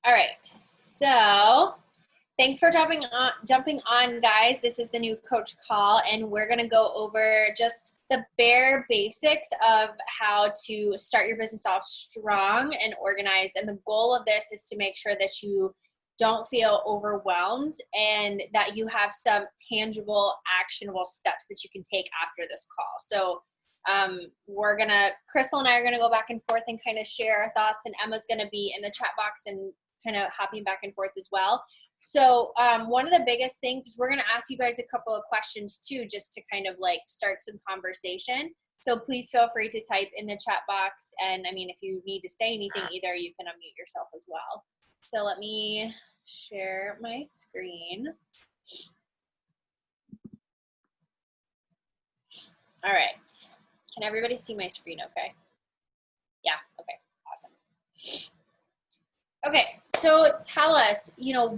All right. So thanks for jumping on, guys. This is the new coach call, and we're going to go over just the bare basics of how to start your business off strong and organized. And the goal of this is to make sure that you don't feel overwhelmed and that you have some tangible, actionable steps that you can take after this call. So Crystal and I are gonna go back and forth and kind of share our thoughts, and Emma's gonna be in the chat box and kind of hopping back and forth as well. So one of the biggest things is we're going to ask you guys a couple of questions too, just to kind of like start some conversation. So please feel free to type in the chat box. And I mean, if you need to say anything either, you can unmute yourself as well. So let me share my screen. All right. Can everybody see my screen okay? Yeah, okay, awesome. Okay, so tell us,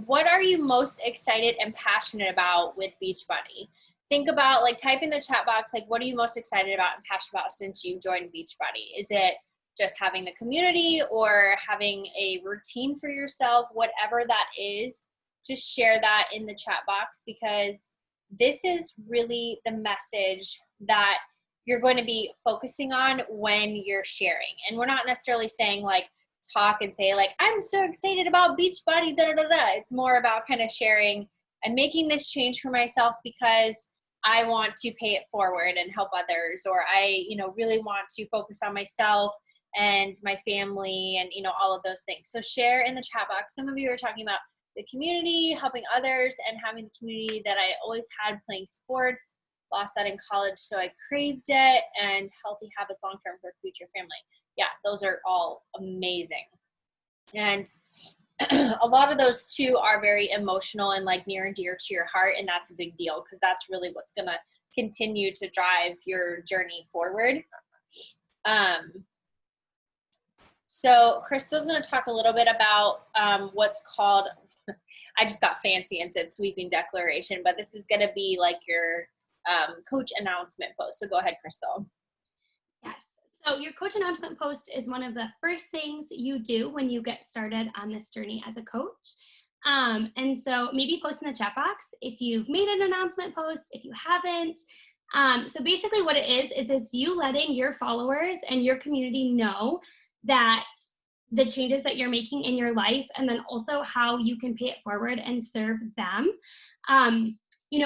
what are you most excited and passionate about with Beachbody? Think about, type in the chat box, what are you most excited about and passionate about since you joined Beachbody? Is it just having the community or having a routine for yourself? Whatever that is, just share that in the chat box, because this is really the message that you're going to be focusing on when you're sharing. And we're not necessarily saying talk and say I'm so excited about Beachbody, da da da da. It's more about kind of sharing and making this change for myself because I want to pay it forward and help others, or I really want to focus on myself and my family and all of those things. So share in the chat box. Some of you are talking about the community, helping others, and having the community that I always had playing sports. Lost that in college, so I craved it, and healthy habits long-term for future family. Yeah, those are all amazing. And a lot of those too are very emotional and near and dear to your heart, and that's a big deal because that's really what's going to continue to drive your journey forward. So Crystal's going to talk a little bit about what's called, I just got fancy and said sweeping declaration, but this is going to be your coach announcement post. So go ahead, Crystal. Yes. So your coach announcement post is one of the first things you do when you get started on this journey as a coach. And so maybe post in the chat box if you've made an announcement post, if you haven't. So basically what it is it's you letting your followers and your community know that the changes that you're making in your life, and then also how you can pay it forward and serve them.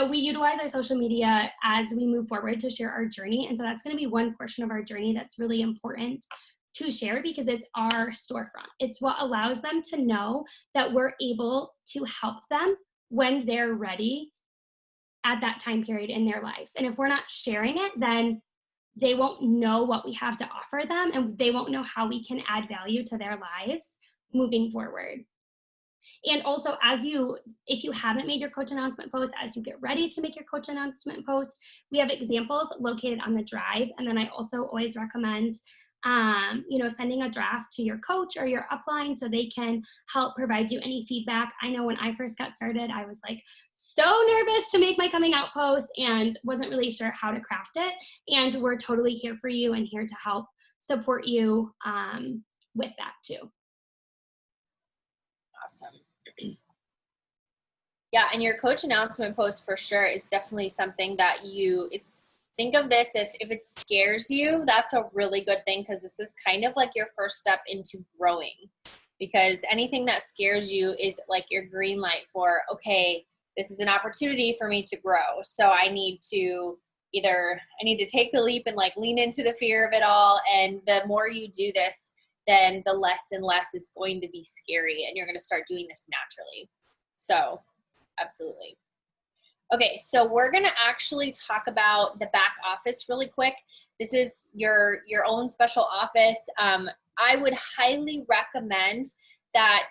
We utilize our social media as we move forward to share our journey. And so that's going to be one portion of our journey that's really important to share because it's our storefront. It's what allows them to know that we're able to help them when they're ready at that time period in their lives. And if we're not sharing it, then they won't know what we have to offer them, and they won't know how we can add value to their lives moving forward. And also, if you haven't made your coach announcement post, as you get ready to make your coach announcement post, we have examples located on the drive. And then I also always recommend, sending a draft to your coach or your upline so they can help provide you any feedback. I know when I first got started, I was so nervous to make my coming out post and wasn't really sure how to craft it. And we're totally here for you and here to help support you with that too. Awesome. Yeah, and your coach announcement post for sure is definitely something that think of this, if it scares you, that's a really good thing because this is kind of your first step into growing, because anything that scares you is your green light for, okay, this is an opportunity for me to grow. So I need to take the leap and lean into the fear of it all. And the more you do this, then the less and less it's going to be scary, and you're going to start doing this naturally. So absolutely. Okay, so we're going to actually talk about the back office really quick. This is your own special office. I would highly recommend that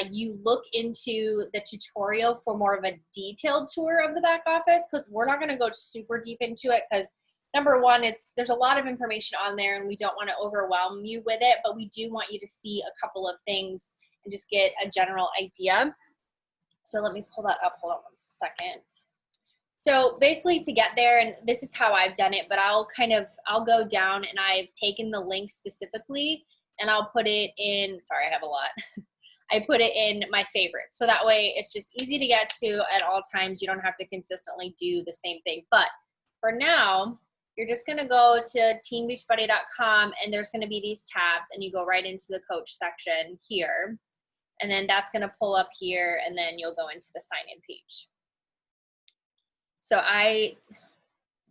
you look into the tutorial for more of a detailed tour of the back office, because we're not going to go super deep into it because number one, there's a lot of information on there and we don't want to overwhelm you with it, but we do want you to see a couple of things and just get a general idea. So let me pull that up. Hold on one second. So basically to get there, and this is how I've done it, but I'll go down and I've taken the link specifically and I'll put it in, sorry, I have a lot. I put it in my favorites. So that way it's just easy to get to at all times. You don't have to consistently do the same thing. But for now, you're just going to go to teambeachbuddy.com and there's going to be these tabs and you go right into the coach section here. And then that's going to pull up here and then you'll go into the sign-in page. So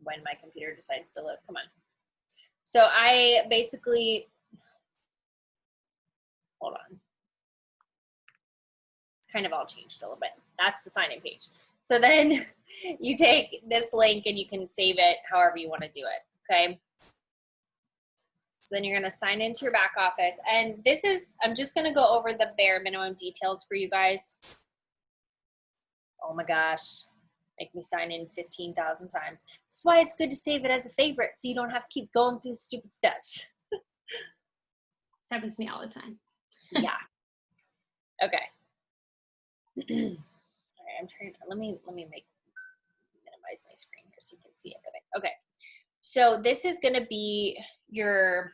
when my computer decides to load, come on. So I basically, hold on. It's kind of all changed a little bit. That's the sign-in page. So then you take this link and you can save it however you want to do it, okay? So then you're going to sign into your back office. And this is, I'm just going to go over the bare minimum details for you guys. Oh my gosh. Make me sign in 15,000 times. This is why it's good to save it as a favorite so you don't have to keep going through the stupid steps. This happens to me all the time. Yeah. Okay. All right, I'm trying to, let me minimize my screen here so you can see everything. Okay. So this is going to be your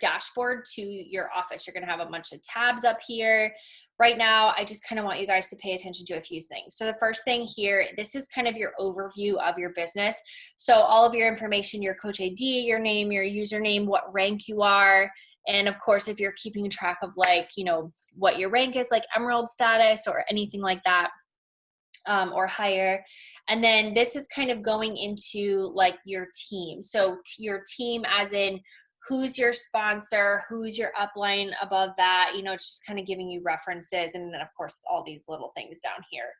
dashboard to your office. You're going to have a bunch of tabs up here. Right now, I just kind of want you guys to pay attention to a few things. So the first thing here, this is kind of your overview of your business. So all of your information, your coach ID, your name, your username, what rank you are. And of course, if you're keeping track of like, you know, what your rank is, like Emerald status or anything like that, or higher. And then this is kind of going into like your team. So your team as in who's your sponsor, who's your upline above that, you know, it's just kind of giving you references. And then of course, all these little things down here.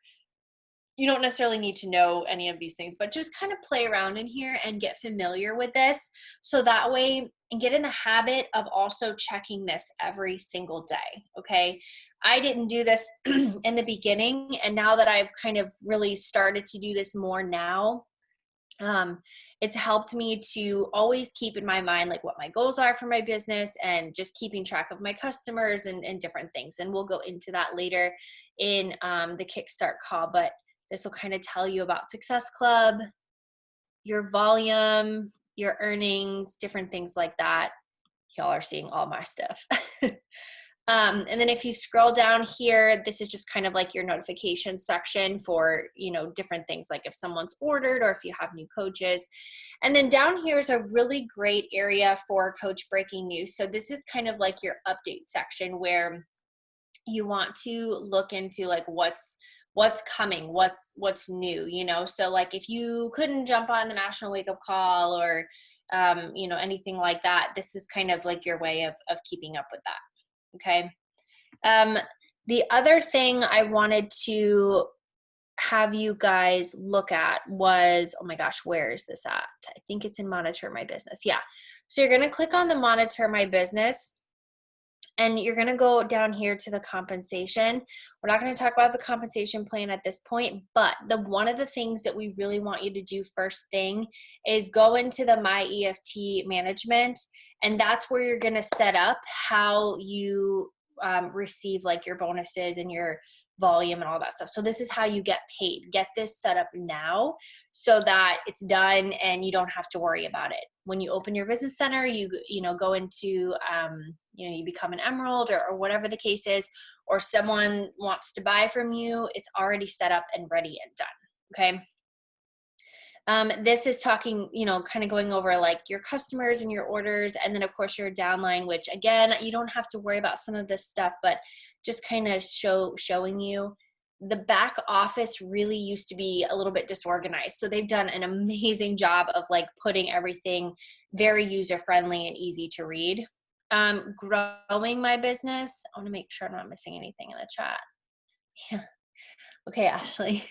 You don't necessarily need to know any of these things, but just kind of play around in here and get familiar with this. So that way, and get in the habit of also checking this every single day, okay? I didn't do this in the beginning, and now that I've kind of really started to do this more now, it's helped me to always keep in my mind like what my goals are for my business and just keeping track of my customers and different things. And we'll go into that later in the Kickstart call, but this will kind of tell you about Success Club, your volume, your earnings, different things like that. Y'all are seeing all my stuff. And then if you scroll down here, this is just kind of like your notification section for, you know, different things like if someone's ordered or if you have new coaches. And then down here is a really great area for coach breaking news. So this is kind of like your update section where you want to look into like what's coming, what's new, you know? So like if you couldn't jump on the National Wake Up Call or, you know, anything like that, this is kind of like your way of keeping up with that. Okay. The other thing I wanted to have you guys look at was, oh my gosh, where is this at? I think it's in Monitor My Business. Yeah. So you're going to click on the Monitor My Business and you're going to go down here to the compensation. We're not going to talk about the compensation plan at this point, but one of the things that we really want you to do first thing is go into the My EFT management. And that's where you're going to set up how you receive like your bonuses and your volume and all that stuff. So this is how you get paid. Get this set up now so that it's done and you don't have to worry about it. When you open your business center, you know, go into, you know, you become an Emerald or whatever the case is, or someone wants to buy from you, it's already set up and ready and done. Okay. This is talking, you know, kind of going over like your customers and your orders. And then of course your downline, which again, you don't have to worry about some of this stuff, but just kind of showing you the back office really used to be a little bit disorganized. So they've done an amazing job of like putting everything very user-friendly and easy to read. Growing my business. I want to make sure I'm not missing anything in the chat. Yeah. Okay, Ashley.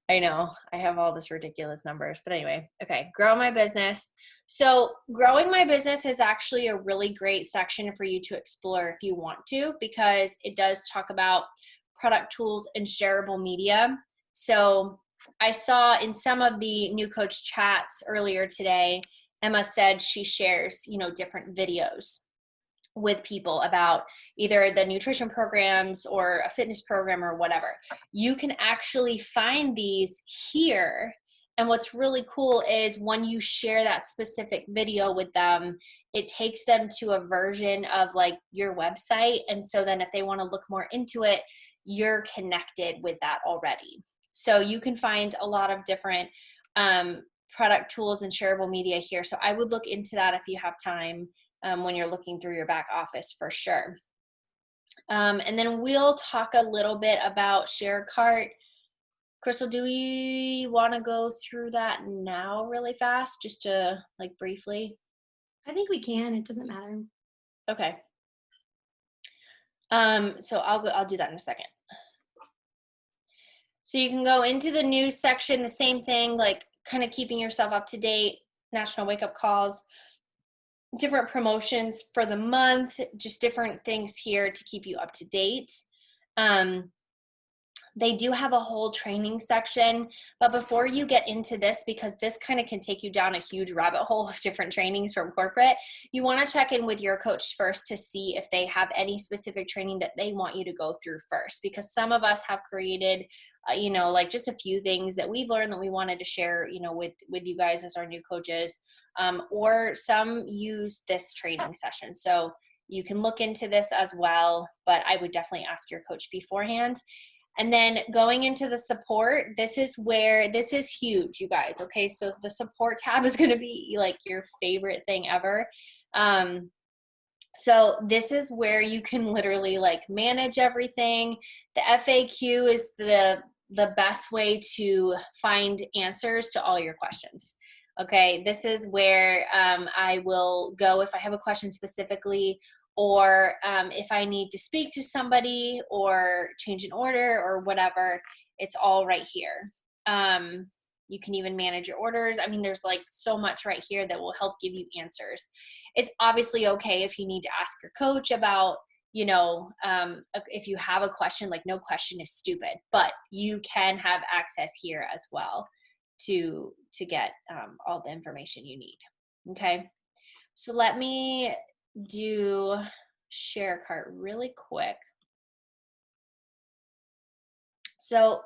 I know I have all this ridiculous numbers, but anyway, okay. Grow my business. So growing my business is actually a really great section for you to explore if you want to, because it does talk about product tools and shareable media. So I saw in some of the new coach chats earlier today, Emma said she shares, you know, different videos with people about either the nutrition programs or a fitness program or whatever. You can actually find these here And what's really cool is when you share that specific video with them, it takes them to a version of like your website. And so then if they want to look more into it, you're connected with that already. So you can find a lot of different product tools and shareable media here. So I would look into that if you have time when you're looking through your back office for sure. And then we'll talk a little bit about ShareCart. Crystal, do we want to go through that now really fast, just to like briefly? I think we can. It doesn't matter. Okay. So I'll do that in a second. So you can go into the news section, the same thing, like kind of keeping yourself up to date, national wake up calls, different promotions for the month, just different things here to keep you up to date. They do have a whole training section, but before you get into this, because this kind of can take you down a huge rabbit hole of different trainings from corporate, you want to check in with your coach first to see if they have any specific training that they want you to go through first, because some of us have created like just a few things that we've learned that we wanted to share, with you guys as our new coaches, or some use this training session. So you can look into this as well, but I would definitely ask your coach beforehand. And then going into the support, this is huge, you guys. Okay, so the support tab is going to be like your favorite thing ever. So this is where you can literally like manage everything. The FAQ is the best way to find answers to all your questions. Okay, this is where I will go if I have a question specifically, or if I need to speak to somebody or change an order or whatever, it's all right here. You can even manage your orders. I mean, there's like so much right here that will help give you answers. It's obviously okay if you need to ask your coach about, if you have a question, like no question is stupid, but you can have access here as well to get all the information you need. Okay. So let me do ShareCart really quick. So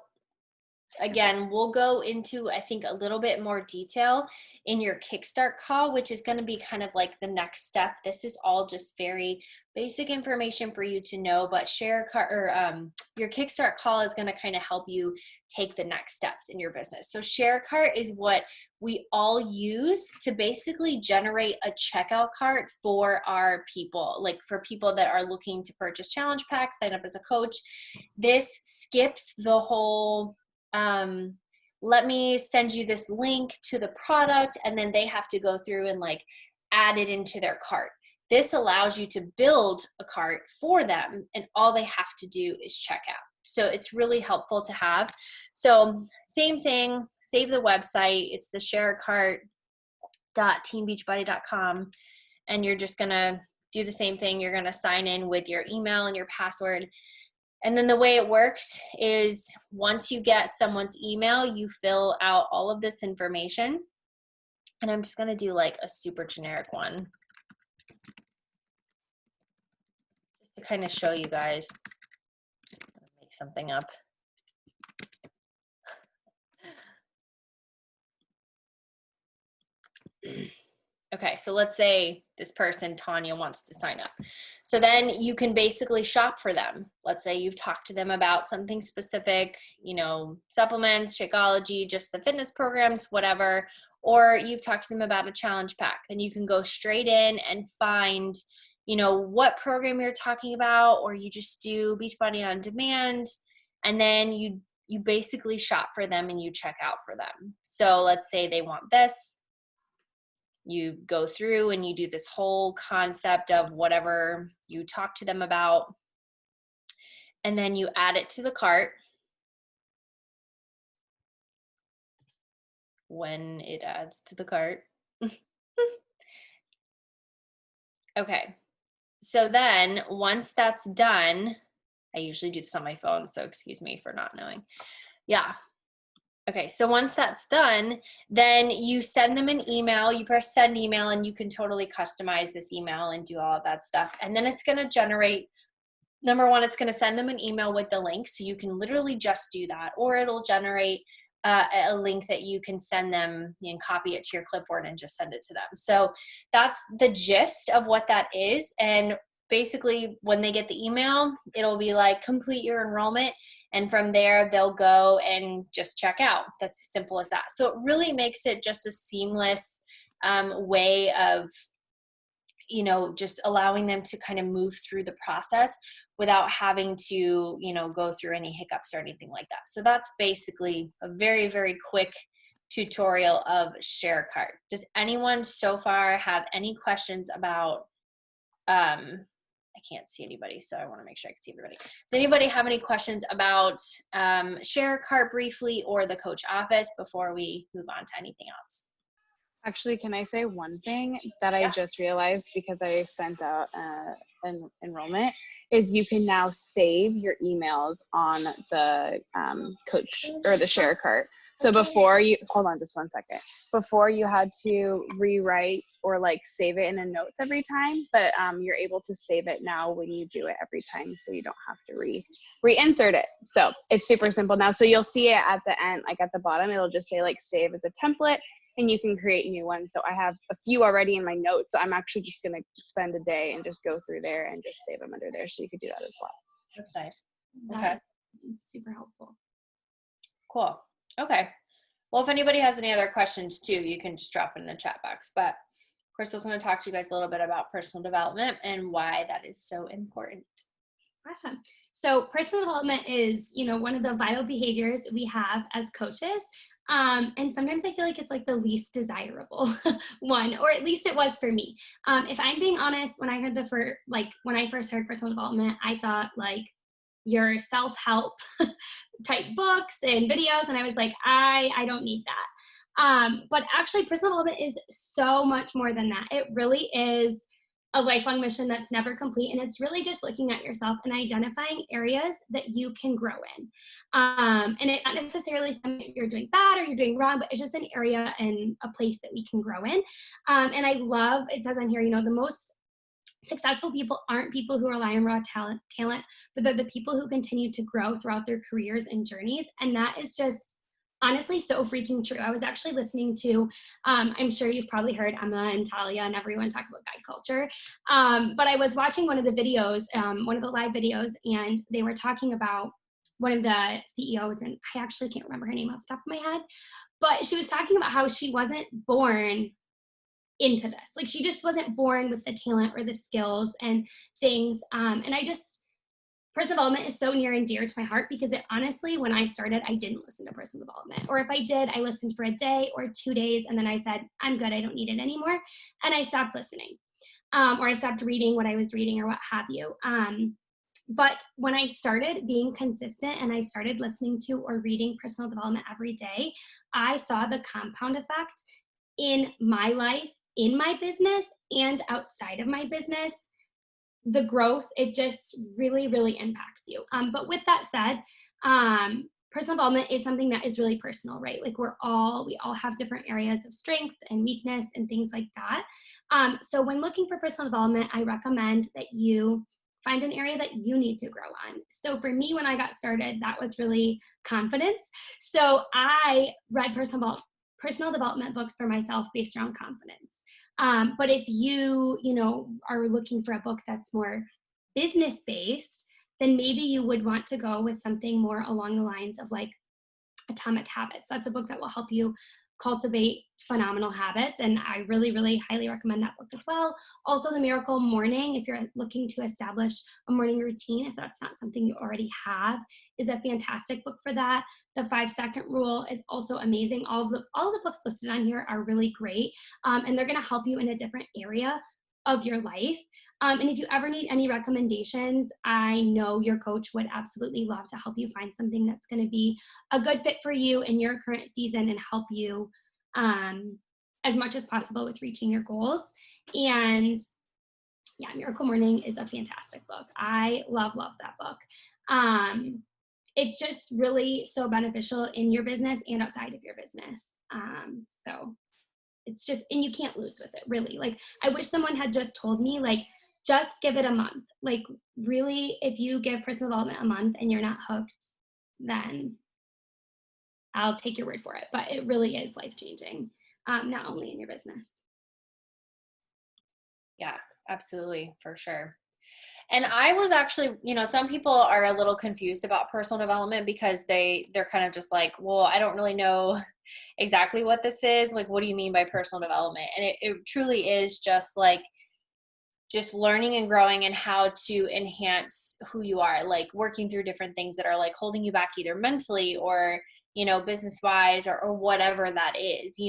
again, we'll go into, I think, a little bit more detail in your Kickstart call, which is going to be kind of like the next step. This is all just very basic information for you to know, but ShareCart or your Kickstart call is going to kind of help you take the next steps in your business. So ShareCart is what we all use to basically generate a checkout cart for our people, like for people that are looking to purchase challenge packs, sign up as a coach. This skips the whole let me send you this link to the product, and then they have to go through and like add it into their cart. This allows you to build a cart for them, and all they have to do is check out. So it's really helpful to have. So same thing, save the website. It's the sharecart.teambeachbody.com, and you're just gonna do the same thing. You're gonna sign in with your email and your password. And then the way it works is once you get someone's email, you fill out all of this information. And I'm just going to do like a super generic one, just to kind of show you guys. Make something up. Okay, so let's say this person, Tanya, wants to sign up. So then you can basically shop for them. Let's say you've talked to them about something specific, supplements, Shakeology, just the fitness programs, whatever, or you've talked to them about a challenge pack. Then you can go straight in and find, what program you're talking about, or you just do Beachbody on demand, and then you basically shop for them and you check out for them. So let's say they want this. You go through and you do this whole concept of whatever you talk to them about, and then you add it to the cart. When it adds to the cart. Okay, so then once that's done, I usually do this on my phone, so excuse me for not knowing. Yeah. Okay, so once that's done, then you send them an email, you press send email, and you can totally customize this email and do all of that stuff. And then it's going to generate, number one, it's going to send them an email with the link, so you can literally just do that, or it'll generate a link that you can send them, you can copy it to your clipboard and just send it to them. So that's the gist of what that is. And basically when they get the email, it'll be like complete your enrollment. And from there, they'll go and just check out. That's as simple as that. So it really makes it just a seamless way of, just allowing them to kind of move through the process without having to, go through any hiccups or anything like that. So that's basically a very, very quick tutorial of ShareCart. Does anyone so far have any questions about, I can't see anybody, so I want to make sure I can see everybody. Does anybody have any questions about ShareCart briefly or the Coach Office before we move on to anything else? Actually, can I say one thing that I just realized because I sent out an enrollment is you can now save your emails on the Coach or the ShareCart. So before you, hold on just one second, before you had to rewrite or like save it in a notes every time, but you're able to save it now when you do it every time, so you don't have to reinsert it. So it's super simple now. So you'll see it at the end, like at the bottom, it'll just say like save as a template, and you can create new ones. So I have a few already in my notes. So I'm actually just going to spend a day and just go through there and just save them under there. So you could do that as well. That's nice. Okay. Super helpful. Cool. Okay. Well, if anybody has any other questions too, you can just drop it in the chat box. But Crystal's going to talk to you guys a little bit about personal development and why that is so important. Awesome. So personal development is, one of the vital behaviors we have as coaches. And sometimes I feel like it's like the least desirable one, or at least it was for me. If I'm being honest, when I heard when I first heard personal development, I thought like your self-help type books and videos. And I was like, I don't need that. But actually personal development is so much more than that. It really is a lifelong mission that's never complete. And it's really just looking at yourself and identifying areas that you can grow in. And it's not necessarily something that you're doing bad or you're doing wrong, but it's just an area and a place that we can grow in. And I love, it says on here, the most successful people aren't people who rely on raw talent, but they're the people who continue to grow throughout their careers and journeys. And that is just honestly so freaking true. I was actually listening to, I'm sure you've probably heard Emma and Talia and everyone talk about guide culture. But I was watching one of the videos, one of the live videos, and they were talking about one of the CEOs, and I actually can't remember her name off the top of my head, but she was talking about how she wasn't born into this. Like she just wasn't born with the talent or the skills and things. And personal development is so near and dear to my heart because it honestly, when I started, I didn't listen to personal development. Or if I did, I listened for a day or 2 days and then I said, I'm good, I don't need it anymore. And I stopped listening. Or I stopped reading what I was reading or what have you. But when I started being consistent and I started listening to or reading personal development every day, I saw the compound effect in my life, in my business, and outside of my business. The growth, it just really, really impacts you. But with that said, personal development is something that is really personal, right? Like we all have different areas of strength and weakness and things like that. So when looking for personal development, I recommend that you find an area that you need to grow on. So for me, when I got started, that was really confidence. So I read personal development books for myself based around confidence. But if you are looking for a book that's more business based, then maybe you would want to go with something more along the lines of like Atomic Habits. That's a book that will help you cultivate phenomenal habits. And I really, really highly recommend that book as well. Also, The Miracle Morning, if you're looking to establish a morning routine, if that's not something you already have, is a fantastic book for that. The 5-Second Rule is also amazing. All of the books listed on here are really great. And they're going to help you in a different area of your life. And if you ever need any recommendations, I know your coach would absolutely love to help you find something that's going to be a good fit for you in your current season and help you as much as possible with reaching your goals. And yeah, Miracle Morning is a fantastic book. I love that book. It's just really so beneficial in your business and outside of your business. So it's just, and you can't lose with it, really. Like, I wish someone had just told me, like, just give it a month. Like, really, if you give personal development a month and you're not hooked, then I'll take your word for it. But it really is life-changing, not only in your business. Yeah, absolutely, for sure. And I was actually, some people are a little confused about personal development because they're kind of just like, well, I don't really know exactly what this is. Like, what do you mean by personal development? And it truly is just like, just learning and growing and how to enhance who you are, like working through different things that are like holding you back either mentally or, business wise or whatever that is,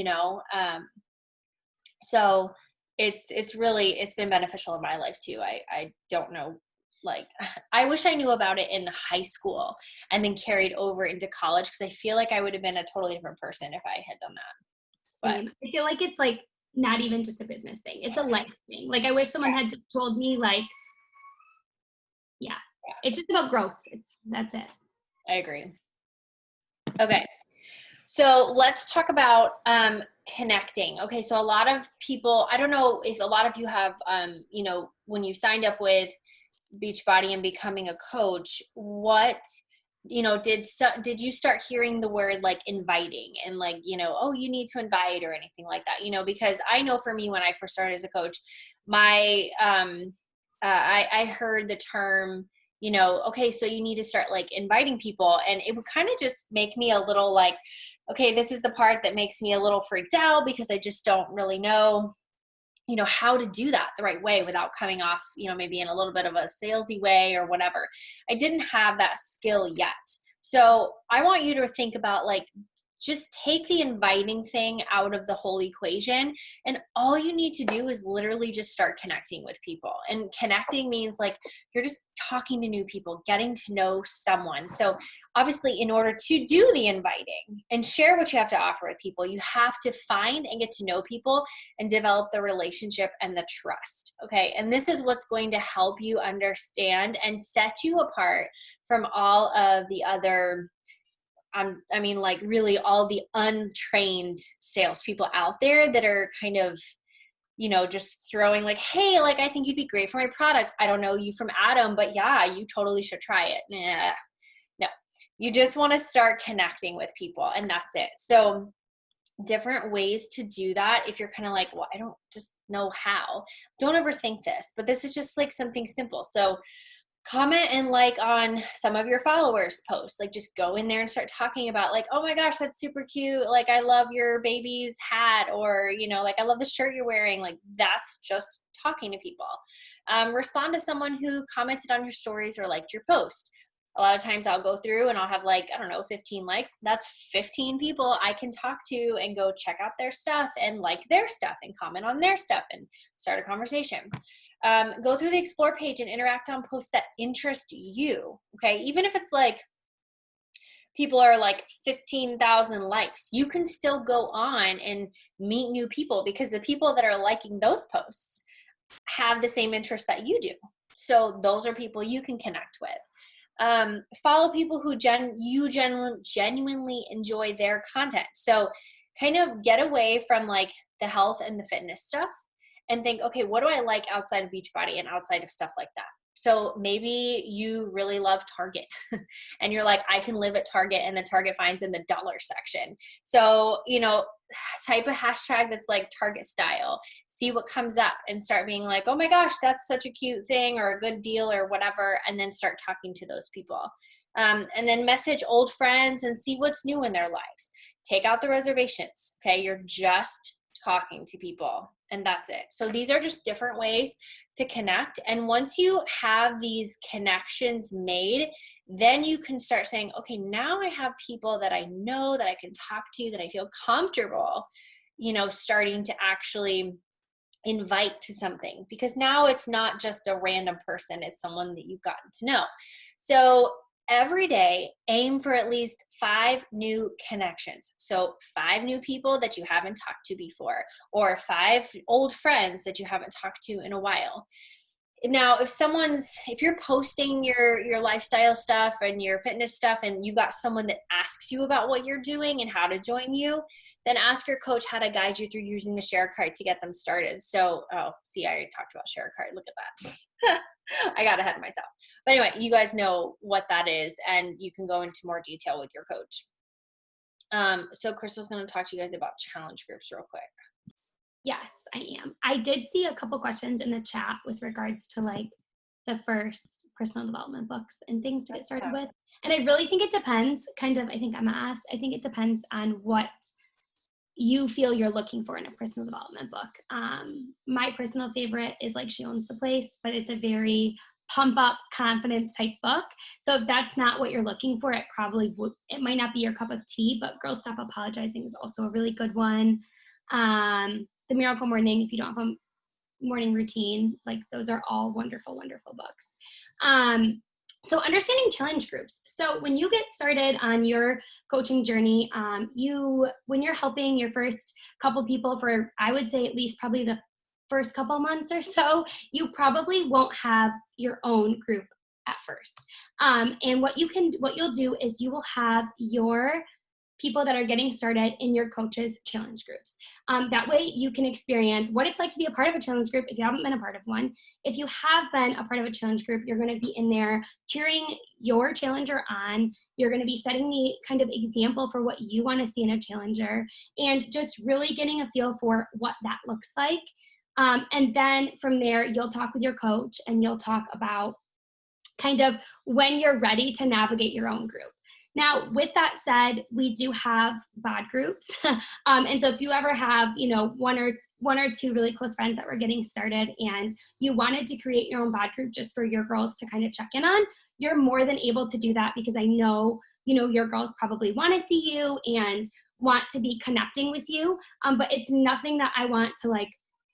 so it's been beneficial in my life too. I don't know, like, I wish I knew about it in high school and then carried over into college, because I feel like I would have been a totally different person if I had done that. Same. I feel like it's like not even just a business thing. It's a life thing. Like I wish someone had told me like, yeah, it's just about growth. That's it. I agree. Okay. So let's talk about connecting. Okay, so a lot of people, I don't know if a lot of you have, when you signed up with Beachbody and becoming a coach, what, did you start hearing the word like inviting and like, oh, you need to invite or anything like that? Because I know for me, when I first started as a coach, my, I heard the term, okay, so you need to start like inviting people. And it would kind of just make me a little like, okay, this is the part that makes me a little freaked out, because I just don't really know, how to do that the right way without coming off, maybe in a little bit of a salesy way or whatever. I didn't have that skill yet. So I want you to think about like, just take the inviting thing out of the whole equation. And all you need to do is literally just start connecting with people. And connecting means like you're just talking to new people, getting to know someone. So obviously, in order to do the inviting and share what you have to offer with people, you have to find and get to know people and develop the relationship and the trust. Okay. And this is what's going to help you understand and set you apart from all of the other, like really all the untrained salespeople out there that are kind of, just throwing like, hey, like, I think you'd be great for my product. I don't know you from Adam, but yeah, you totally should try it. Nah. No, you just want to start connecting with people, and that's it. So different ways to do that. If you're kind of like, well, I don't just know how, don't overthink this, but this is just like something simple. So comment and like on some of your followers' posts. Like just go in there and start talking about like, oh my gosh, that's super cute. Like I love your baby's hat, or, like I love the shirt you're wearing. Like that's just talking to people. Respond to someone who commented on your stories or liked your post. A lot of times I'll go through and I'll have like, I don't know, 15 likes. That's 15 people I can talk to and go check out their stuff and like their stuff and comment on their stuff and start a conversation. Go through the explore page and interact on posts that interest you. Okay. Even if it's like people are like 15,000 likes, you can still go on and meet new people, because the people that are liking those posts have the same interest that you do. So those are people you can connect with. Follow people who you genuinely enjoy their content. So kind of get away from like the health and the fitness stuff and think, okay, what do I like outside of Beachbody and outside of stuff like that? So maybe you really love Target and you're like, I can live at Target, and the Target finds in the dollar section. So, type a hashtag that's like Target style, see what comes up and start being like, oh my gosh, that's such a cute thing or a good deal or whatever. And then start talking to those people. And then message old friends and see what's new in their lives. Take out the reservations. Okay. You're just talking to people, and that's it. So these are just different ways to connect. And once you have these connections made, then you can start saying, okay, now I have people that I know that I can talk to, that I feel comfortable, starting to actually invite to something, because now it's not just a random person, it's someone that you've gotten to know. So every day, aim for at least 5 new connections. So 5 new people that you haven't talked to before, or 5 old friends that you haven't talked to in a while. Now, if you're posting your lifestyle stuff and your fitness stuff, and you got someone that asks you about what you're doing and how to join you, then ask your coach how to guide you through using the share card to get them started. So, I already talked about share card. Look at that. I got ahead of myself. But anyway, you guys know what that is, and you can go into more detail with your coach. So Crystal's going to talk to you guys about challenge groups real quick. Yes, I am. I did see a couple questions in the chat with regards to like the first personal development books and things to get started with. And I really think it depends, kind of, I think Emma asked, I think it depends on what you feel you're looking for in a personal development book. My personal favorite is like She Owns the Place, but it's a very pump up confidence type book. So if that's not what you're looking for, it probably would, it might not be your cup of tea, but Girl Stop Apologizing is also a really good one. The Miracle Morning, if you don't have a morning routine, like those are all wonderful, wonderful books. So understanding challenge groups. So when you get started on your coaching journey, when you're helping your first couple people for, I would say at least probably the first couple months or so, you probably won't have your own group at first. And what you'll do is you will have your people that are getting started in your coaches challenge groups. That way you can experience what it's like to be a part of a challenge group if you haven't been a part of one. If you have been a part of a challenge group, you're going to be in there cheering your challenger on. You're going to be setting the kind of example for what you want to see in a challenger and just really getting a feel for what that looks like. And then from there, you'll talk with your coach and you'll talk about kind of when you're ready to navigate your own group. Now, with that said, we do have bod groups. And so if you ever have, one or two really close friends that were getting started and you wanted to create your own bod group just for your girls to kind of check in on, you're more than able to do that because I know, your girls probably want to see you and want to be connecting with you. But it's nothing that I want to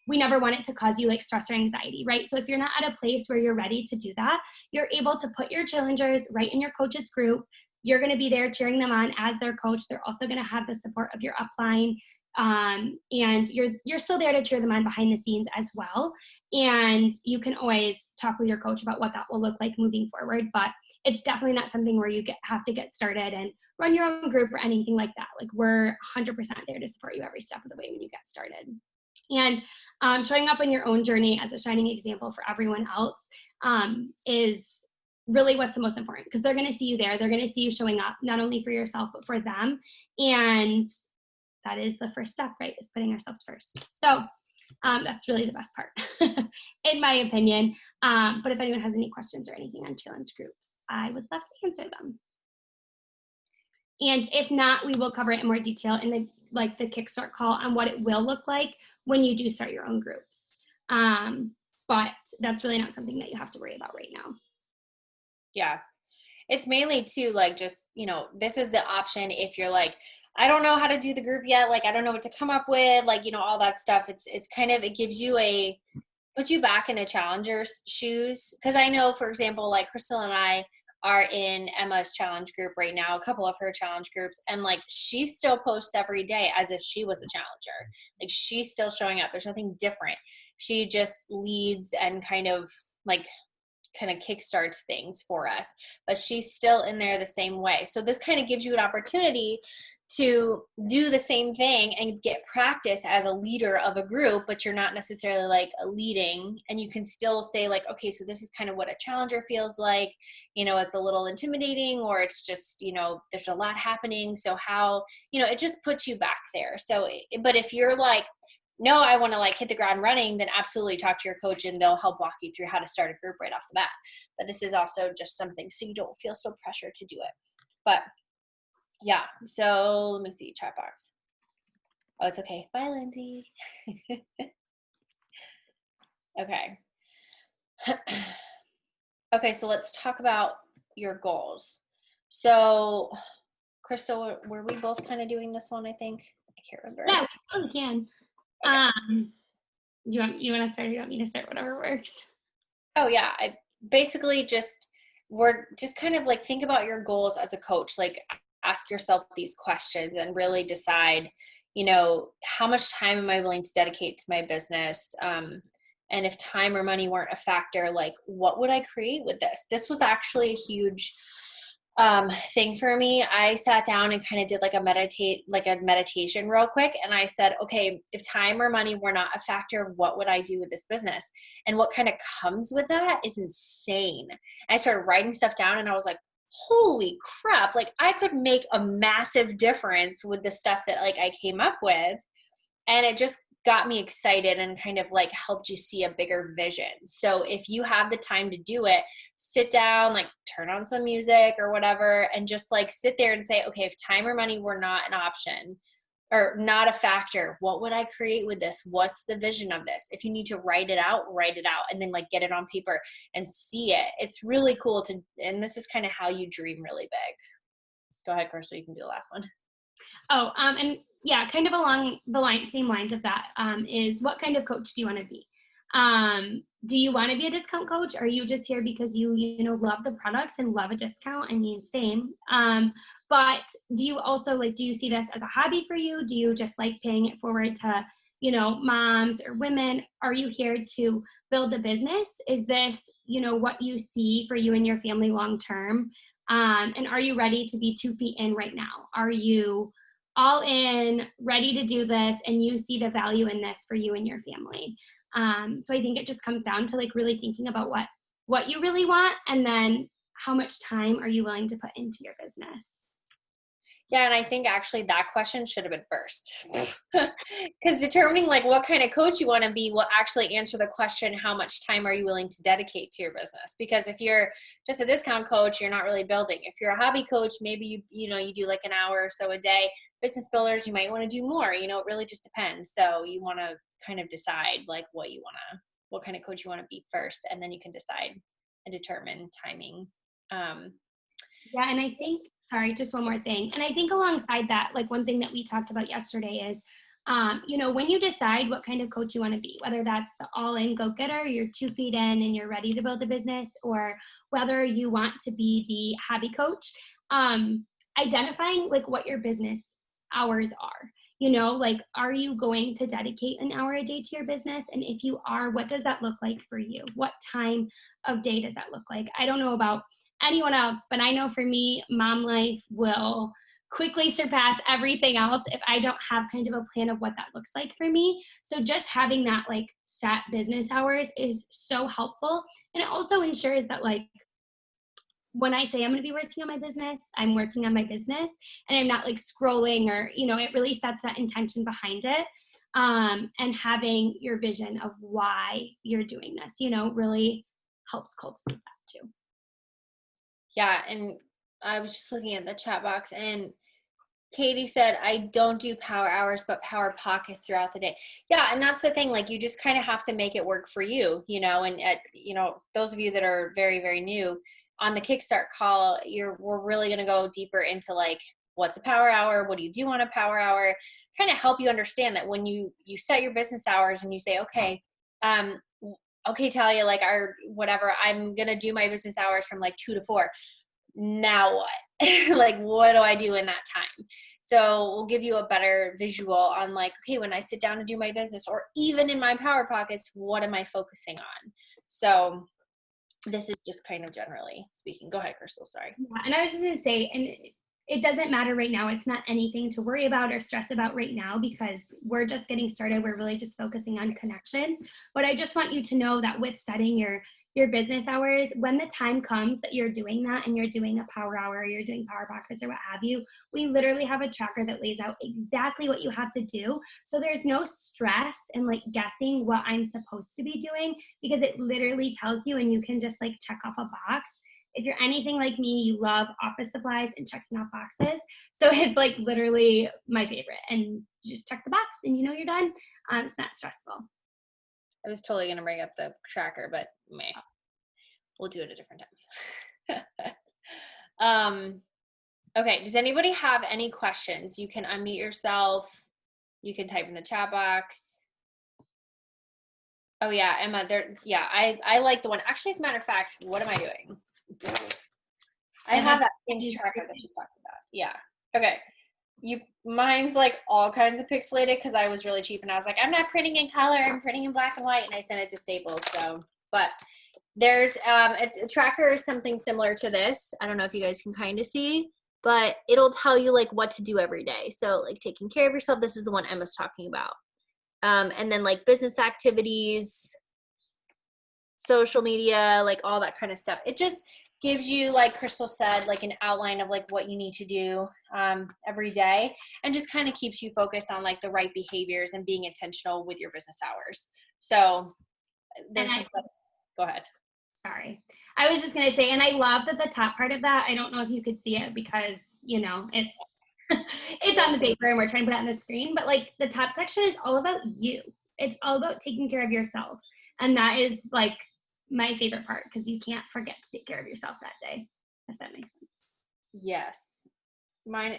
we never want it to cause you stress or anxiety, right? So if you're not at a place where you're ready to do that, you're able to put your challengers right in your coaches group. You're going to be there cheering them on as their coach. They're also going to have the support of your upline. And you're still there to cheer them on behind the scenes as well. And you can always talk with your coach about what that will look like moving forward. But it's definitely not something where you have to get started and run your own group or anything like that. We're 100% there to support you every step of the way when you get started. And showing up on your own journey as a shining example for everyone else is really what's the most important because they're going to see you there. They're going to see you showing up not only for yourself, but for them. And that is the first step, right? Is putting ourselves first. So that's really the best part, in my opinion. But if anyone has any questions or anything on challenge groups, I would love to answer them. And if not, we will cover it in more detail in the Kickstart call on what it will look like when you do start your own groups. But that's really not something that you have to worry about right now. Yeah. It's mainly too, just, this is the option if you're I don't know how to do the group yet. I don't know what to come up with, all that stuff. It's kind of, it gives you puts you back in a challenger's shoes. Cause I know, for example, Crystal and I are in Emma's challenge group right now, a couple of her challenge groups. And she still posts every day as if she was a challenger. She's still showing up. There's nothing different. She just leads and kind of kickstarts things for us, but she's still in there the same way. So this kind of gives you an opportunity to do the same thing and get practice as a leader of a group, but you're not necessarily leading, and you can still say okay, so this is kind of what a challenger feels like, it's a little intimidating, or it's just, there's a lot happening. So how, it just puts you back there. So, but if you're no, I want to hit the ground running, then absolutely talk to your coach and they'll help walk you through how to start a group right off the bat. But this is also just something so you don't feel so pressured to do it. But yeah, so let me see, chat box. Oh, it's okay. Bye, Lindsay. Okay. Okay, so let's talk about your goals. So, Crystal, were we both kind of doing this one, I think? I can't remember. Yeah, we totally can. Okay. You want to start or you want me to start? Whatever works. Oh yeah. We're just kind of think about your goals as a coach, ask yourself these questions and really decide, how much time am I willing to dedicate to my business? And if time or money weren't a factor, what would I create with this? This was actually a huge thing for me. I sat down and kind of did a meditation real quick. And I said, okay, if time or money were not a factor, what would I do with this business? And what kind of comes with that is insane. I started writing stuff down and I was like, holy crap, like I could make a massive difference with the stuff that like I came up with. And it just got me excited and kind of like helped you see a bigger vision. So if you have the time to do it, sit down, like turn on some music or whatever, and just like sit there and say, okay, if time or money were not an option or not a factor, what would I create with this? What's the vision of this? If you need to write it out, and then like get it on paper and see it. It's really cool to, and this is kind of how you dream really big. Go ahead, Crystal, you can do the last one. Oh, and yeah, kind of along the same lines of that, is what kind of coach do you want to be? Do you want to be a discount coach? Or are you just here because you know, love the products and love a discount? I mean, same. But do you also do you see this as a hobby for you? Do you just like paying it forward to, you know, moms or women? Are you here to build a business? Is this, you know, what you see for you and your family long term? And are you ready to be 2 feet in right now? Are you all in, ready to do this, and you see the value in this for you and your family? So I think it just comes down to like really thinking about what you really want, and then how much time are you willing to put into your business? Yeah, and I think actually that question should have been first. Because determining like what kind of coach you want to be will actually answer the question, how much time are you willing to dedicate to your business? Because if you're just a discount coach, you're not really building. If you're a hobby coach, maybe you do like an hour or so a day. Business builders, you might want to do more. You know, it really just depends. So you want to kind of decide like what kind of coach you want to be first, and then you can decide and determine timing. Yeah, and I think, sorry, just one more thing. And I think alongside that, like one thing that we talked about yesterday is, you know, when you decide what kind of coach you want to be, whether that's the all-in go-getter, you're 2 feet in and you're ready to build a business, or whether you want to be the hobby coach, identifying like what your business hours are. You know, like, are you going to dedicate an hour a day to your business? And if you are, what does that look like for you? What time of day does that look like? I don't know about anyone else, but I know for me, mom life will quickly surpass everything else if I don't have kind of a plan of what that looks like for me. So just having that like set business hours is so helpful. And it also ensures that like when I say I'm going to be working on my business, I'm working on my business, and I'm not like scrolling, or, you know, it really sets that intention behind it. And having your vision of why you're doing this, you know, really helps cultivate that too. Yeah, and I was just looking at the chat box, and Katie said, I don't do power hours, but power pockets throughout the day. Yeah, and that's the thing, like you just kind of have to make it work for you, you know, and those of you that are very, very new on the Kickstart call, we're really going to go deeper into like, what's a power hour? What do you do on a power hour? Kind of help you understand that when you set your business hours and you say, okay, Talia, like whatever, I'm going to do my business hours from like 2 to 4. Now what? Like, what do I do in that time? So we'll give you a better visual on like, okay, when I sit down to do my business, or even in my power pockets, what am I focusing on? So this is just kind of generally speaking. Go ahead, Crystal. Sorry. Yeah, and I was just going to say, and it doesn't matter right now. It's not anything to worry about or stress about right now, because we're just getting started. We're really just focusing on connections. But I just want you to know that with setting your business hours, when the time comes that you're doing that and you're doing a power hour, or you're doing power pockets or what have you, we literally have a tracker that lays out exactly what you have to do. So there's no stress in like guessing what I'm supposed to be doing, because it literally tells you, and you can just like check off a box. If you're anything like me, you love office supplies and checking off boxes. So it's like literally my favorite. And you just check the box and you know you're done. It's not stressful. I was totally going to bring up the tracker, but we'll do it a different time. Okay. Does anybody have any questions? You can unmute yourself. You can type in the chat box. Oh yeah, Emma, yeah, I like the one. Actually, as a matter of fact, what am I doing? I have that same tracker that she's talking about. Yeah. Okay. Mine's like all kinds of pixelated because I was really cheap and I was like, I'm not printing in color, I'm printing in black and white, and I sent it to Staples. So, but there's a tracker is something similar to this. I don't know if you guys can kind of see, but it'll tell you like what to do every day. So like taking care of yourself. This is the one Emma's talking about. And then like business activities, social media, like all that kind of stuff. gives you, like Crystal said, like an outline of like what you need to do every day, and just kind of keeps you focused on like the right behaviors and being intentional with your business hours. So there's go ahead. Sorry. I was just going to say, and I love that the top part of that, I don't know if you could see it because, it's it's on the paper and we're trying to put it on the screen, but like the top section is all about you. It's all about taking care of yourself. And that is like my favorite part because you can't forget to take care of yourself that day, if that makes sense. Yes. Mine,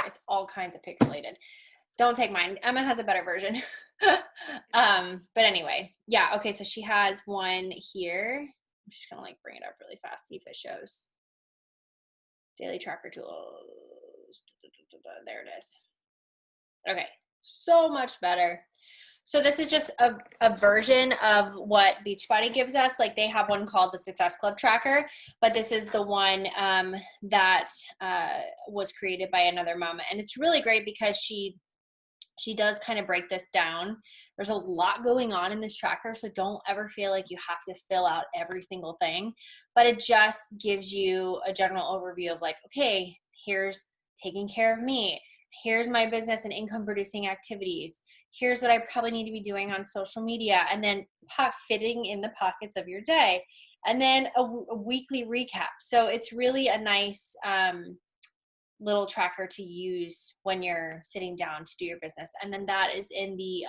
it's all kinds of pixelated. Don't take mine. Emma has a better version. But anyway, yeah. Okay. So she has one here. I'm just going to like bring it up really fast. See if it shows. Daily tracker tools. There it is. Okay. So much better. So this is just a version of what Beachbody gives us. Like they have one called the Success Club Tracker, but this is the one that was created by another mama. And it's really great because she does kind of break this down. There's a lot going on in this tracker, so don't ever feel like you have to fill out every single thing, but it just gives you a general overview of like, okay, here's taking care of me. Here's my business and income producing activities. Here's what I probably need to be doing on social media, and then fitting in the pockets of your day, and then a weekly recap. So it's really a nice little tracker to use when you're sitting down to do your business. And then that is in the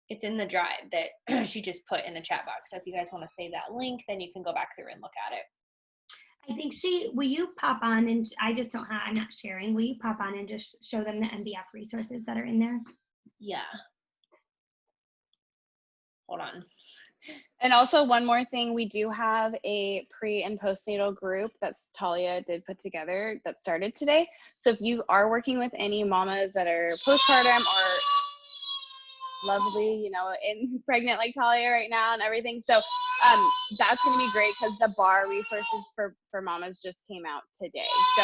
it's in the drive that she just put in the chat box. So if you guys want to save that link, then you can go back through and look at it. I think will you pop on, and I'm not sharing. Will you pop on and just show them the MBF resources that are in there? Yeah. Hold on. And also one more thing, we do have a pre and postnatal group that Talia did put together that started today. So if you are working with any mamas that are postpartum or lovely, in pregnant like Talia right now and everything. So that's going to be great because the bar resources for mamas just came out today. So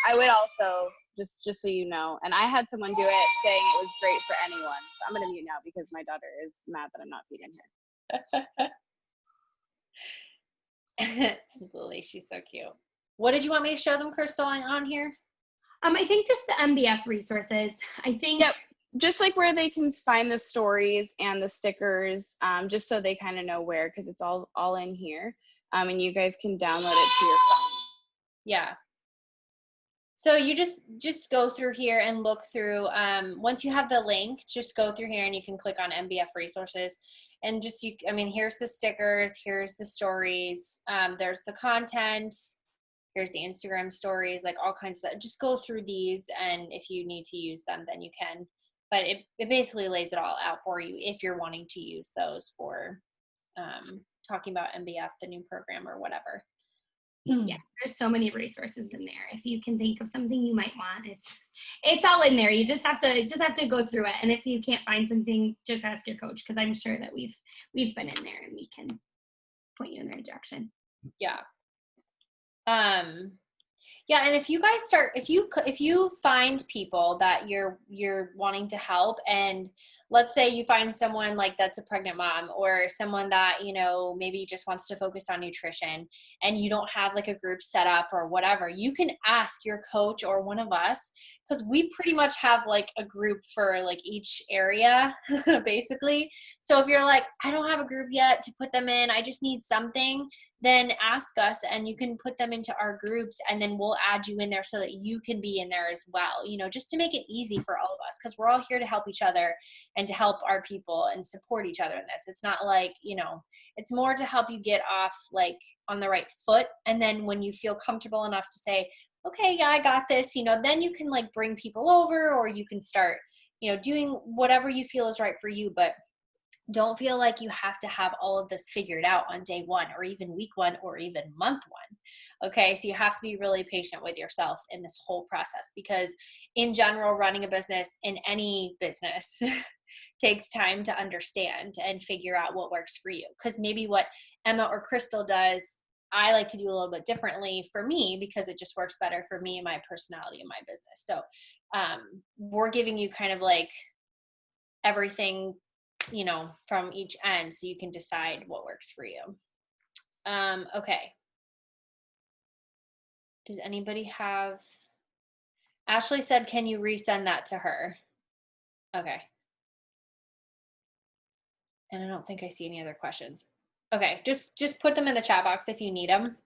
I would also, just so you know, and I had someone do it saying it was great for anyone. So I'm going to mute now because my daughter is mad that I'm not feeding her. Lily, she's so cute. What did you want me to show them, Crystal, on here? I think just the MBF resources. I think. Yep. Just like where they can find the stories and the stickers, just so they kind of know where, because it's all in here, and you guys can download it to your phone. Yeah. So you just go through here and look through. Once you have the link, just go through here and you can click on MBF resources, and here's the stickers, here's the stories, there's the content, here's the Instagram stories, like all kinds of stuff. Just go through these, and if you need to use them, then you can. But it basically lays it all out for you if you're wanting to use those for talking about MBF, the new program or whatever. Yeah, there's so many resources in there. If you can think of something you might want, it's all in there. You just have to go through it. And if you can't find something, just ask your coach, because I'm sure that we've been in there and we can point you in the right direction. Yeah. Yeah, and if you guys if you find people that you're wanting to help, and let's say you find someone like that's a pregnant mom, or someone that, maybe just wants to focus on nutrition, and you don't have like a group set up or whatever, you can ask your coach or one of us, because we pretty much have like a group for like each area, basically. So if you're like, I don't have a group yet to put them in, I just need something, then ask us and you can put them into our groups, and then we'll add you in there so that you can be in there as well, just to make it easy for all of us, because we're all here to help each other and to help our people and support each other in this. It's not like, it's more to help you get off like on the right foot. And then when you feel comfortable enough to say, okay, yeah, I got this, then you can like bring people over, or you can start, doing whatever you feel is right for you. But don't feel like you have to have all of this figured out on day one, or even week one, or even month one. Okay. So you have to be really patient with yourself in this whole process, because in general, running a business, in any business, takes time to understand and figure out what works for you. Because maybe what Emma or Crystal does, I like to do a little bit differently for me, because it just works better for me and my personality and my business. So we're giving you kind of like everything, from each end, so you can decide what works for you. Okay. Does anybody have, Ashley said, can you resend that to her? Okay. And I don't think I see any other questions. Okay, just put them in the chat box if you need them.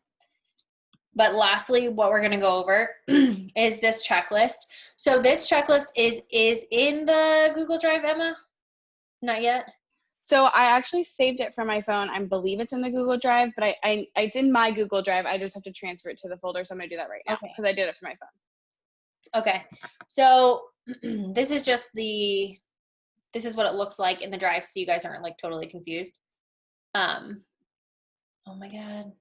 But lastly, what we're going to go over is this checklist. So this checklist is in the Google Drive, Emma? Not yet? So I actually saved it from my phone. I believe it's in the Google Drive, but it's in my Google Drive. I just have to transfer it to the folder. So I'm going to do that right now because I did it for my phone. Okay. So this is just this is what it looks like in the drive, so you guys aren't like totally confused. Oh my God.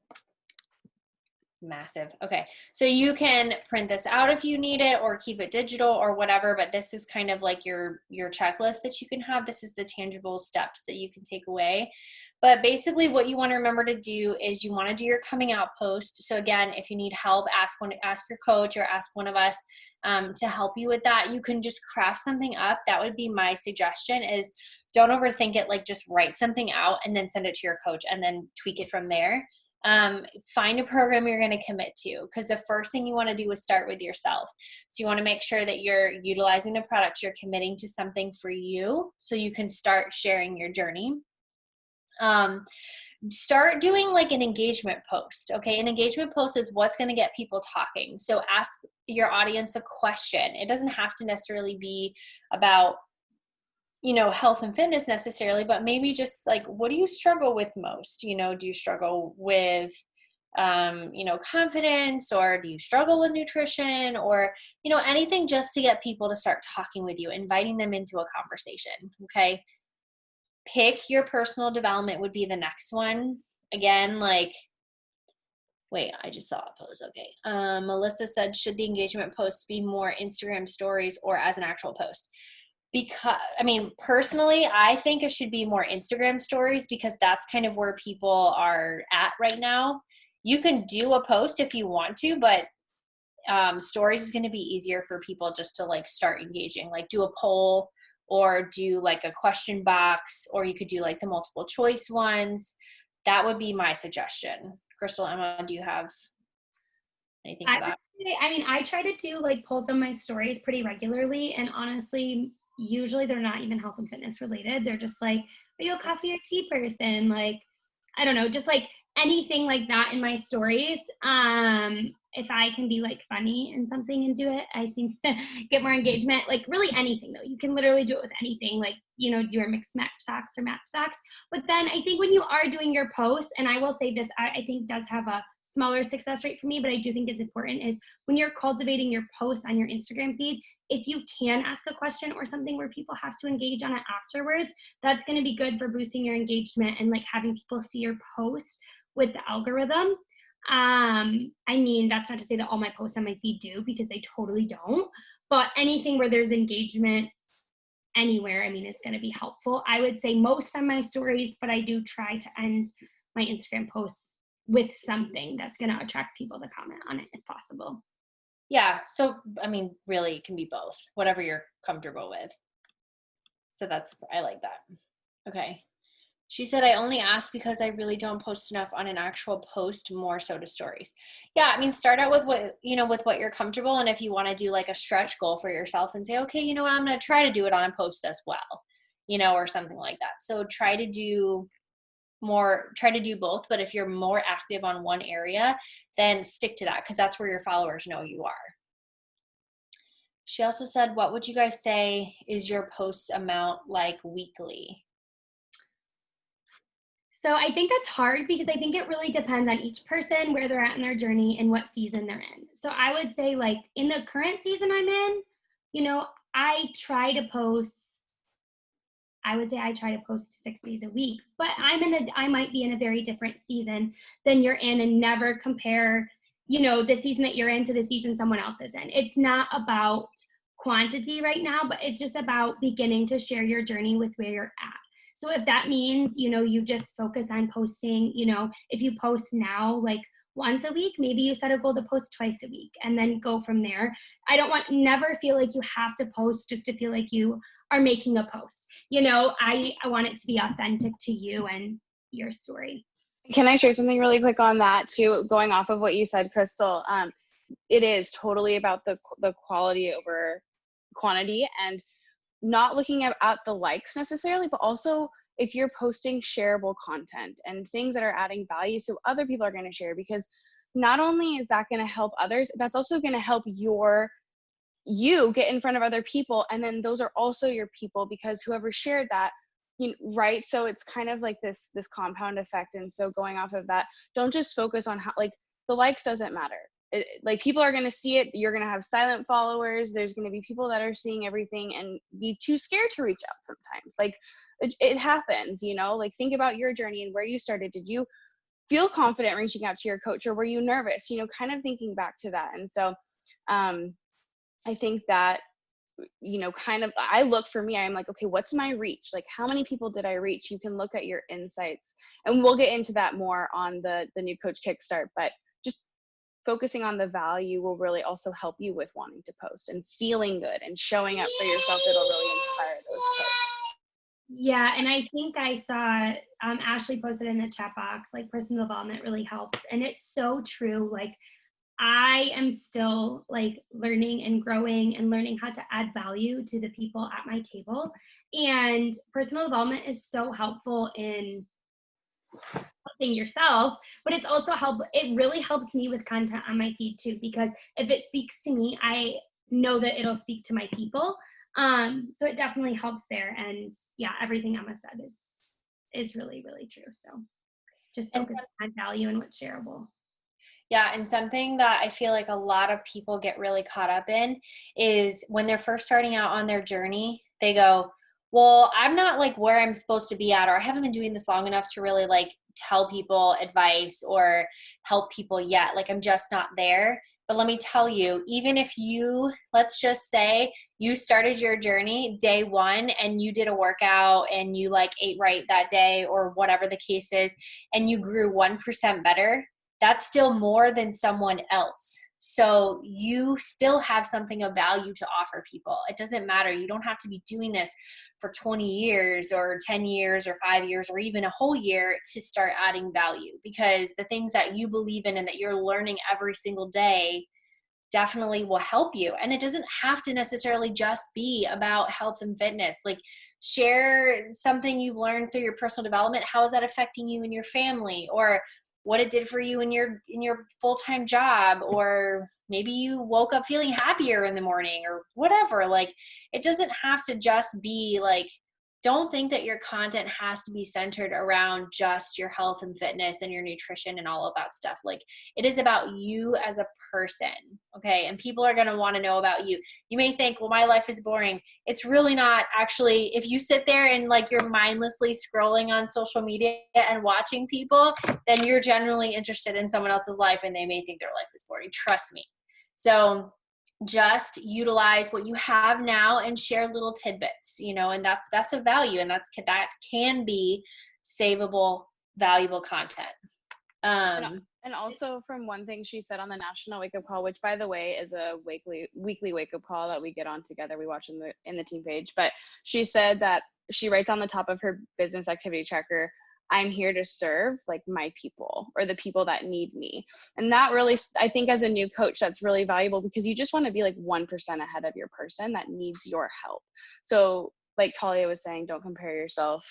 Massive. Okay. So you can print this out if you need it or keep it digital or whatever, but this is kind of like your checklist that you can have. This is the tangible steps that you can take away. But basically what you want to remember to do is you want to do your coming out post. So again, if you need help, ask your coach or ask one of us to help you with that. You can just craft something up. That would be my suggestion is don't overthink it. Like just write something out and then send it to your coach and then tweak it from there. Find a program you're going to commit to, because the first thing you want to do is start with yourself. So you want to make sure that you're utilizing the product, you're committing to something for you so you can start sharing your journey. Start doing like an engagement post. Okay. An engagement post is what's going to get people talking. So ask your audience a question. It doesn't have to necessarily be about, health and fitness necessarily, but maybe just like, what do you struggle with most? Do you struggle with, confidence, or do you struggle with nutrition, or, anything just to get people to start talking with you, inviting them into a conversation. Okay. Pick your personal development would be the next one. Again, wait, I just saw a post. Okay. Melissa said, should the engagement posts be more Instagram stories or as an actual post? Because, personally, I think it should be more Instagram stories because that's kind of where people are at right now. You can do a post if you want to, but stories is going to be easier for people just to like start engaging, like do a poll or do like a question box, or you could do like the multiple choice ones. That would be my suggestion. Crystal, Emma, do you have anything for that? I try to do like polls on my stories pretty regularly, and honestly, usually they're not even health and fitness related. They're just like, are you a coffee or tea person? Like, I don't know, just like anything like that in my stories. If I can be like funny and something and do it, I seem to get more engagement. Like really anything though. You can literally do it with anything, like, do your mixed match socks or match socks. But then I think when you are doing your posts, and I will say this, I think does have a smaller success rate for me, but I do think it's important, is when you're cultivating your posts on your Instagram feed, if you can ask a question or something where people have to engage on it afterwards, that's going to be good for boosting your engagement and like having people see your post with the algorithm. That's not to say that all my posts on my feed do, because they totally don't, but anything where there's engagement anywhere, is going to be helpful. I would say most on my stories, but I do try to end my Instagram posts with something that's going to attract people to comment on it if possible. Yeah. So, really it can be both, whatever you're comfortable with. So I like that. Okay. She said, I only ask because I really don't post enough on an actual post, more so to stories. Yeah. Start out with what you're comfortable. And if you want to do like a stretch goal for yourself and say, okay, I'm going to try to do it on a post as well, or something like that. So try to do both, but if you're more active on one area, then stick to that, because that's where your followers know you are. She also said, what would you guys say is your posts amount like weekly? So I think that's hard, because I think it really depends on each person, where they're at in their journey and what season they're in. So I would say like in the current season I'm in, I try to post 6 days a week, but I might be in a very different season than you're in, and never compare, the season that you're in to the season someone else is in. It's not about quantity right now, but it's just about beginning to share your journey with where you're at. So if that means, you just focus on posting, if you post now, like once a week, maybe you set a goal to post twice a week and then go from there. Never feel like you have to post just to feel like you are making a post. I want it to be authentic to you and your story. Can I share something really quick on that too? Going off of what you said, Crystal, it is totally about the quality over quantity, and not looking at the likes necessarily, but also if you're posting shareable content and things that are adding value so other people are going to share, because not only is that going to help others, that's also going to help you get in front of other people, and then those are also your people because whoever shared that, right? So it's kind of like this compound effect. And so going off of that, don't just focus on how, like, the likes doesn't matter. Like, people are going to see it. You're going to have silent followers. There's going to be people that are seeing everything and be too scared to reach out sometimes. Like, it happens, like, think about your journey and where you started. Did you feel confident reaching out to your coach, or were you nervous? Kind of thinking back to that. And so I think that, kind of, I look, for me, I'm like, okay, what's my reach? Like, how many people did I reach? You can look at your insights, and we'll get into that more on the new coach kickstart, but just focusing on the value will really also help you with wanting to post and feeling good and showing up for yourself. It'll really inspire those kids. Yeah, and I think I saw Ashley posted in the chat box, like, personal development really helps. And it's so true. Like, I am still, like, learning and growing and learning how to add value to the people at my table. And personal development is so helpful in helping yourself, but it really helps me with content on my feed too, because if it speaks to me, I know that it'll speak to my people. So it definitely helps there. And yeah, everything Emma said is really, really true. So just focus on value and what's shareable. Yeah, and something that I feel like a lot of people get really caught up in is when they're first starting out on their journey, they go, well, I'm not like where I'm supposed to be at, or I haven't been doing this long enough to really like tell people advice or help people yet. Like, I'm just not there. But let me tell you, even if let's just say you started your journey day one and you did a workout and you like ate right that day or whatever the case is, and you grew 1% better, that's still more than someone else. So you still have something of value to offer people. It doesn't matter. You don't have to be doing this for 20 years or 10 years or 5 years or even a whole year to start adding value, because the things that you believe in and that you're learning every single day definitely will help you. And it doesn't have to necessarily just be about health and fitness. Like, share something you've learned through your personal development. How is that affecting you and your family, or what it did for you in your full-time job, or maybe you woke up feeling happier in the morning or whatever. Like, it doesn't have to just be like, don't think that your content has to be centered around just your health and fitness and your nutrition and all of that stuff. Like, it is about you as a person. Okay. And people are going to want to know about you. You may think, well, my life is boring. It's really not. Actually, if you sit there and like you're mindlessly scrolling on social media and watching people, then you're generally interested in someone else's life and they may think their life is boring. Trust me. So just utilize what you have now and share little tidbits, and that's a value, and that can be savable, valuable content. And also, from one thing she said on the National Wake Up Call, which by the way is a weekly wake up call that we get on together, we watch in the team page, but she said that she writes on the top of her business activity tracker, I'm here to serve like my people or the people that need me. And that really, I think as a new coach, that's really valuable, because you just want to be like 1% ahead of your person that needs your help. So like Talia was saying, don't compare yourself.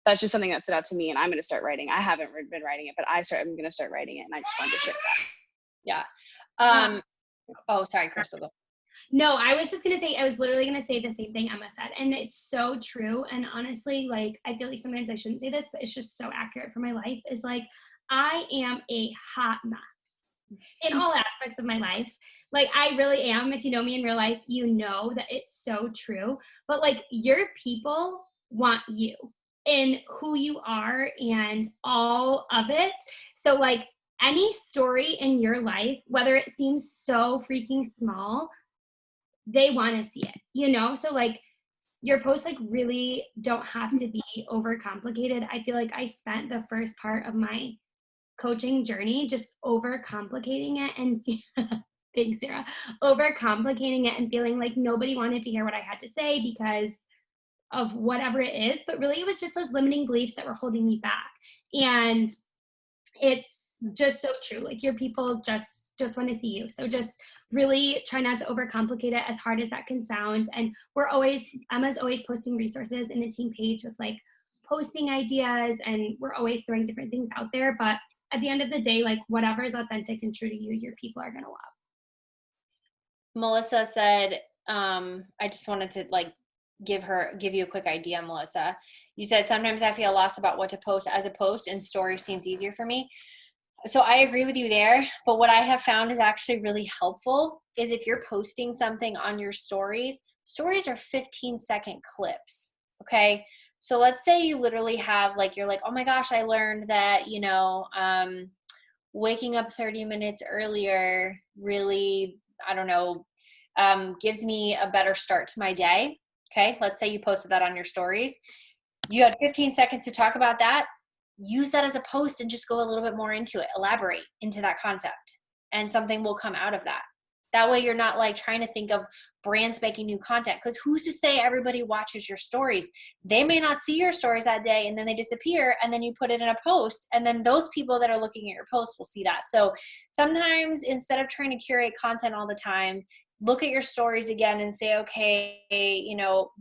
That's just something that stood out to me, and I'm going to start writing. I haven't been writing it, but I'm going to start writing it, and I just wanted to share that. Yeah. Oh, sorry, Crystal. Go. No, I was just going to say, I was literally going to say the same thing Emma said. And it's so true. And honestly, like, I feel like sometimes I shouldn't say this, but it's just so accurate for my life, is like, I am a hot mess in all aspects of my life. Like, I really am. If you know me in real life, you know that it's so true. But like, your people want you and who you are and all of it. So like, any story in your life, whether it seems so freaking small, they want to see it, so like, your posts like really don't have to be overcomplicated. I feel like I spent the first part of my coaching journey just overcomplicating it and thanks, Sarah, overcomplicating it and feeling like nobody wanted to hear what I had to say because of whatever it is. But really, it was just those limiting beliefs that were holding me back. And it's just so true. Like your people just want to see you. So just really try not to overcomplicate it, as hard as that can sound. And Emma's always posting resources in the team page with like posting ideas, and we're always throwing different things out there. But at the end of the day, like whatever is authentic and true to you, your people are going to love. Melissa said, I just wanted to like give you a quick idea, Melissa. You said, sometimes I feel lost about what to post as a post, and story seems easier for me. So I agree with you there, but what I have found is actually really helpful is if you're posting something on your stories are 15-second clips, okay? So let's say you literally have like, you're like, oh my gosh, I learned that, waking up 30 minutes earlier really, I don't know, gives me a better start to my day. Okay, let's say you posted that on your stories. You had 15 seconds to talk about that. Use that as a post and just go a little bit more into it. Elaborate into that concept, and something will come out of that. That way you're not like trying to think of brand spanking new content, because who's to say everybody watches your stories? They may not see your stories that day, and then they disappear, and then you put it in a post, and then those people that are looking at your post will see that. So sometimes instead of trying to curate content all the time, look at your stories again and say, okay,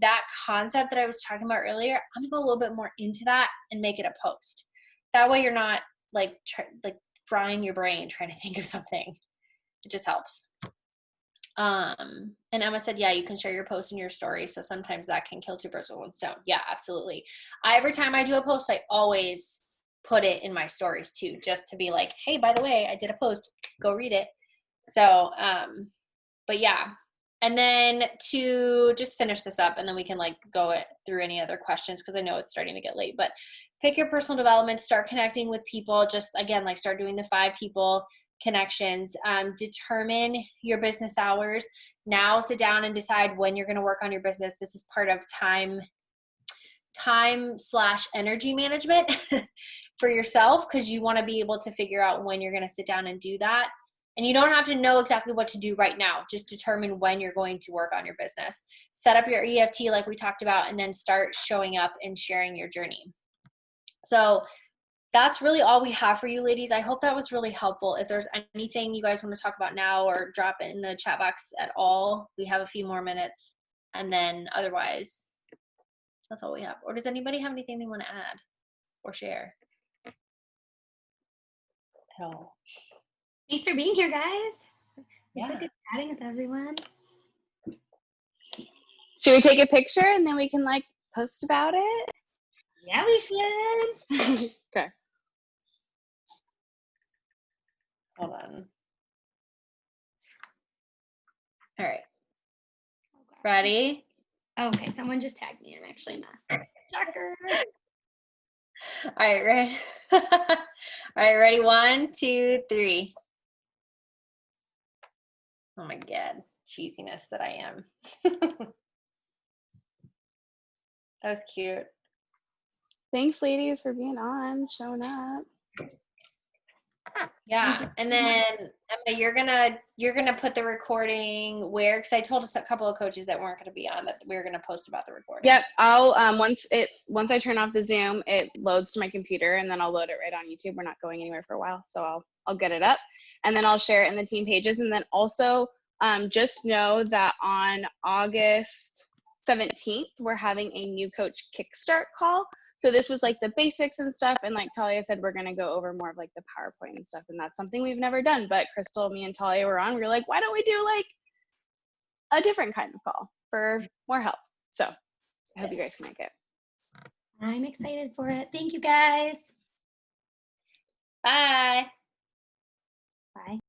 that concept that I was talking about earlier, I'm gonna go a little bit more into that and make it a post. That way you're not like frying your brain trying to think of something. It just helps. And Emma said, yeah, you can share your post in your story. So sometimes that can kill two birds with one stone. Yeah, absolutely. Every time I do a post, I always put it in my stories too, just to be like, hey, by the way, I did a post, go read it. So, but yeah. And then to just finish this up, and then we can like go through any other questions, because I know it's starting to get late, but pick your personal development, start connecting with people. Just again, like start doing the 5 people connections. Determine your business hours. Now sit down and decide when you're going to work on your business. This is part of time/energy management for yourself, because you want to be able to figure out when you're going to sit down and do that. And you don't have to know exactly what to do right now. Just determine when you're going to work on your business. Set up your EFT like we talked about, and then start showing up and sharing your journey. So that's really all we have for you, ladies. I hope that was really helpful. If there's anything you guys want to talk about now, or drop it in the chat box at all, we have a few more minutes. And then otherwise, that's all we have. Or does anybody have anything they want to add or share? At all? Thanks for being here, guys. Yeah. It's so good chatting with everyone. Should we take a picture and then we can like post about it? Yeah, we should. Okay. Hold on. All right. Ready? Okay, someone just tagged me. I'm actually a mess. Shocker. All right, ready? All right, ready? 1, 2, 3. Oh my God, cheesiness that I am. That was cute. Thanks, ladies, for being on, showing up. Yeah, and then Emma, you're gonna put the recording where? Because I told us a couple of coaches that weren't gonna be on that we were gonna post about the recording. Yep, I'll once I turn off the Zoom, it loads to my computer, and then I'll load it right on YouTube. We're not going anywhere for a while, so I'll get it up, and then I'll share it in the team pages. And then also just know that on August 17th, we're having a new coach kickstart call. So this was like the basics and stuff. And like Talia said, we're going to go over more of like the PowerPoint and stuff. And that's something we've never done. But Crystal, me and Talia were on. We were like, why don't we do like a different kind of call for more help? So I hope you guys can make it. I'm excited for it. Thank you, guys. Bye. Bye.